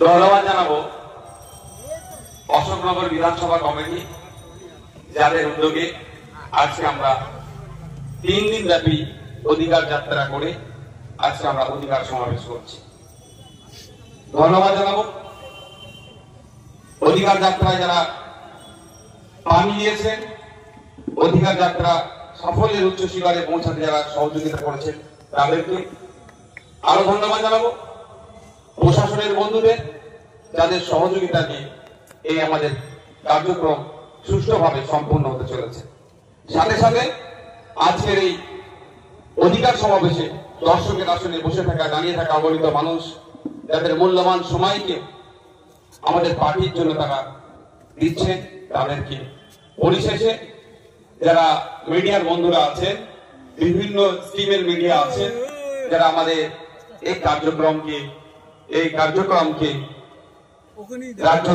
ধন্যবাদ জানাবো অশোকনগর বিধানসভা কমিটি, যাদের উদ্যোগে আজকে আমরা 3 দিন ব্যাপী অধিকার যাত্রা করে আজকে আমরা অধিকার সমাবেশ করছি। ধন্যবাদ জানাবো অধিকার যাত্রায় যারা পানি দিয়েছেন, অধিকার যাত্রা সাফল্যের উচ্চ শিখরে পৌঁছাতে যারা সহযোগিতা করেছেন তাদেরকে। আরো ধন্যবাদ জানাবো প্রশাসনের বন্ধুদের, যাদের সহযোগিতা নিয়ে এই আমাদের কার্যক্রম সুষ্ঠুভাবে সম্পূর্ণ হতে চলেছে। সাথে সাথে আজকের এই অধিকার সমাবেশে দর্শকের আসনে বসে থাকা, দাঁড়িয়ে থাকা অগণিত মানুষ, যাদের মূল্যবান সময়কে আমাদের পার্টির জন্য তারা দিচ্ছেন, তাদেরকে পরিশেষে যারা মিডিয়ার বন্ধুরা আছেন, বিভিন্ন স্ট্রিমের মিডিয়া আছেন, যারা আমাদের এই কার্যক্রমকে রাজ্য